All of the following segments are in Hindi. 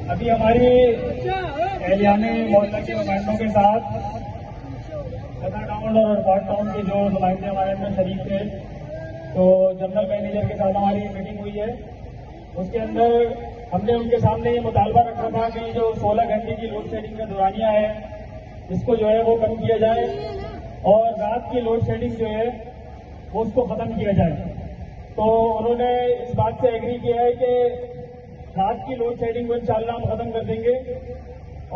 अभी हमारी एलियाने मोहल्ला के नुमाइंदों के साथ सदर टाउन और अरफाट टाउन के जो नुमाइंदे हमारे अंदर शरीक थे, तो जनरल मैनेजर के साथ हमारी मीटिंग हुई है। उसके अंदर हमने उनके सामने ये मुतालबा रखा था कि जो 16 घंटे की लोड शेडिंग का दौरानिया है, इसको जो है वो कम किया जाए और रात की लोड शेडिंग जो है वो उसको खत्म किया जाए। तो उन्होंने इस बात से एग्री किया है कि रात की लोड शेडिंग को इंशाल्लाह हम खत्म कर देंगे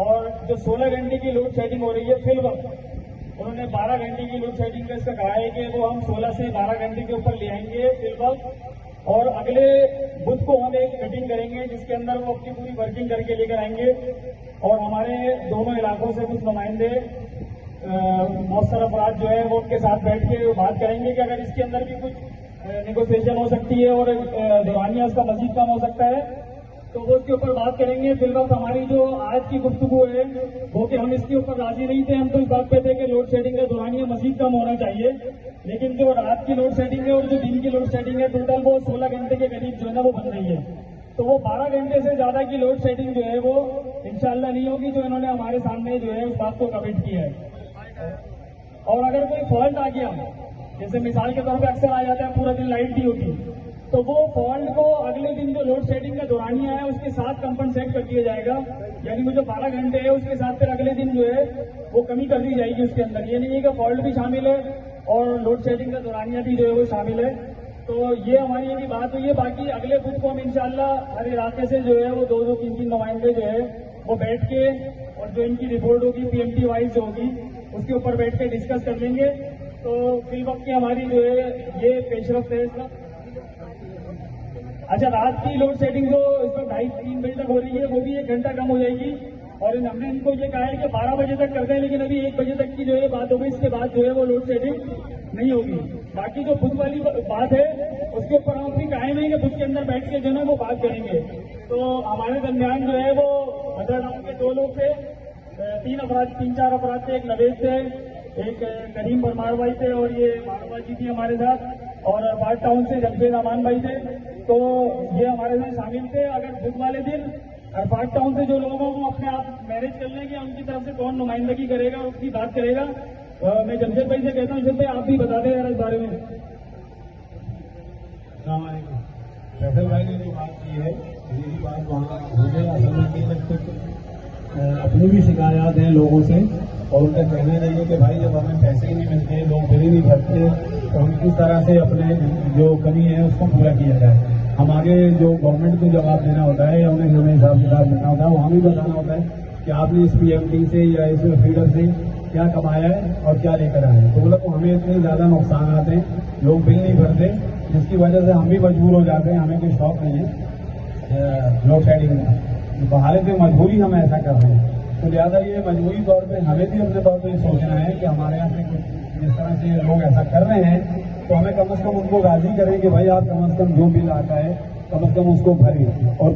और जो 16 घंटे की लोड शेडिंग हो रही है फिल वक्त उन्होंने 12 घंटे की लोड शेडिंग का इसका कहा है कि वो हम 16 से 12 घंटे के ऊपर ले आएंगे फिल वक्त। और अगले बुध को हम एक मीटिंग करेंगे जिसके अंदर वो अपनी पूरी वर्किंग करके लेकर आएंगे और हमारे दोनों इलाकों से कुछ नुमाइंदे मौसर अफराद जो है वो उनके साथ बैठ के बात करेंगे कि अगर इसके अंदर भी कुछ नेगोशिएशन हो सकती है और दौरानिया उसका मजीद कम हो सकता है तो वो उसके ऊपर बात करेंगे। फिलहाल हमारी जो आज की गुफ्तगू है वो कि हम इसके ऊपर राजी नहीं थे, हम तो इस बात पे थे कि लोड शेडिंग का दौरानिया मजीद कम होना चाहिए, लेकिन जो रात की लोड शेडिंग है और जो दिन की लोड शेडिंग है टोटल वो 16 घंटे के करीब जो है ना वो बन रही है। तो वो 12 घंटे से ज्यादा की लोड शेडिंग जो है वो इंशाल्लाह नहीं होगी, जो इन्होंने हमारे सामने जो है उस बात को कमिट किया है। और अगर कोई फॉल्ट आ गया, जैसे मिसाल के तौर पर अक्सर आ जाता है पूरा दिन लाइट नहीं होती, तो वो फॉल्ट को अगले दिन जो लोड शेडिंग का दौरानिया है उसके साथ कंपनसेट कर दिया जाएगा, यानी वो जो 12 घंटे है उसके साथ फिर अगले दिन जो है वो कमी कर दी जाएगी उसके अंदर। ये नहीं है कि फॉल्ट भी शामिल है और लोड शेडिंग का दौरानिया भी जो है वो शामिल है। तो ये हमारी यही बात हुई है। बाकी अगले बुध को हम इंशाल्लाह हर इलाके से जो है वो 2-2, 3-3 नुमाइंदे जो है वो बैठ के और जो इनकी रिपोर्ट होगी PMT वाइज जो होगी उसके ऊपर बैठ के डिस्कस कर लेंगे। तो फिल वक्त की हमारी जो है ये पेशरफ्त है इसका। अच्छा, रात की लोड शेडिंग जो इसमें 2:30-3 बजे तक हो रही है वो भी 1 घंटा कम हो जाएगी और हमने इनको ये कहा है कि 12 बजे तक कर दें, लेकिन अभी 1 बजे तक की जो है बात होगी, इसके बाद जो है वो लोड शेडिंग नहीं होगी। बाकी जो बुध वाली बात है उसके ऊपर हम भी कायम है कि बुध के अंदर बैठ के जो है वो बात करेंगे। तो हमारे दरमियान जो है वो हजरत के 2 लोग थे, 3-4 अफराद थे, एक नवेद थे, एक करीम परमार भाई थे और ये मानवा जी थी हमारे साथ, और अरफाट टाउन से जमशेद अमान भाई थे। तो ये हमारे साथ शामिल थे। अगर बुध वाले दिन अरफाट टाउन से जो लोग हैं वो अपने आप मैनेज कर लेंगे, उनकी तरफ से कौन नुमाइंदगी करेगा उसकी बात करेगा। मैं जमशेद भाई से कहता हूँ, जमशेद भाई आप भी बता दें यार इस बारे में। फैसल भाई ने जो बात की है यही बात वहाँ मुझे असल में कुछ अपनी भी शिकायत हैं लोगों से और उनका कहना चाहिए कि भाई जब हमें पैसे ही नहीं मिलते, लोग बिल ही नहीं भरते, तो हम किस तरह से अपने जो कमी है उसको पूरा किया जाए। हम आगे जो गवर्नमेंट को जवाब देना होता है या उन्हें हमें हिसाब किताब देना होता है, वहाँ भी बताना होता है कि आपने इस PMT से या इस फीडर से क्या कमाया है और क्या लेकर आए हैं। तो मतलब हमें इतने ज़्यादा नुकसान आते हैं, लोग बिल नहीं भरते, जिसकी वजह से हम भी मजबूर हो जाते हैं। हमें कोई शौक नहीं है लोड शेडिंग में, हालत में मजबूरी हम ऐसा कर रहे हैं। तो लिहाजा ये मजबूरी तौर पे हमें भी अपने तौर पे सोचना है कि हमारे यहाँ से कुछ जिस तरह से लोग ऐसा कर रहे हैं तो हमें कम से कम उनको राजी करें कि भाई आप कम से कम जो बिल आता है कम से कम उसको भरें। और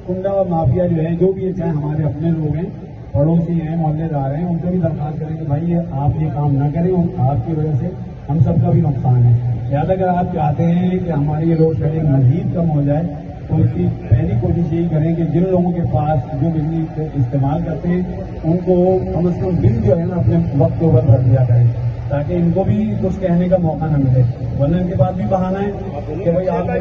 कुंडा माफिया जो है, जो भी चाहे हमारे अपने लोग हैं, पड़ोसी हैं, मोहल्लेदार हैं, उनको भी दरखास्त करें कि भाई आप ये काम ना करें और आपकी वजह से हम सबका भी नुकसान है। लिहाजा अगर आप चाहते हैं कि हमारी ये लोड शेडिंग मजीद कम हो जाए तो इसकी पहली कोशिश यही करें कि जिन लोगों के पास जो बिजली इस्तेमाल करते हैं उनको कम से कम बिल जो है ना अपने वक्त के ऊपर भर दिया करें, ताकि इनको भी कुछ कहने का मौका न मिले, वरना इनके पास भी बहाना है कि भाई आपने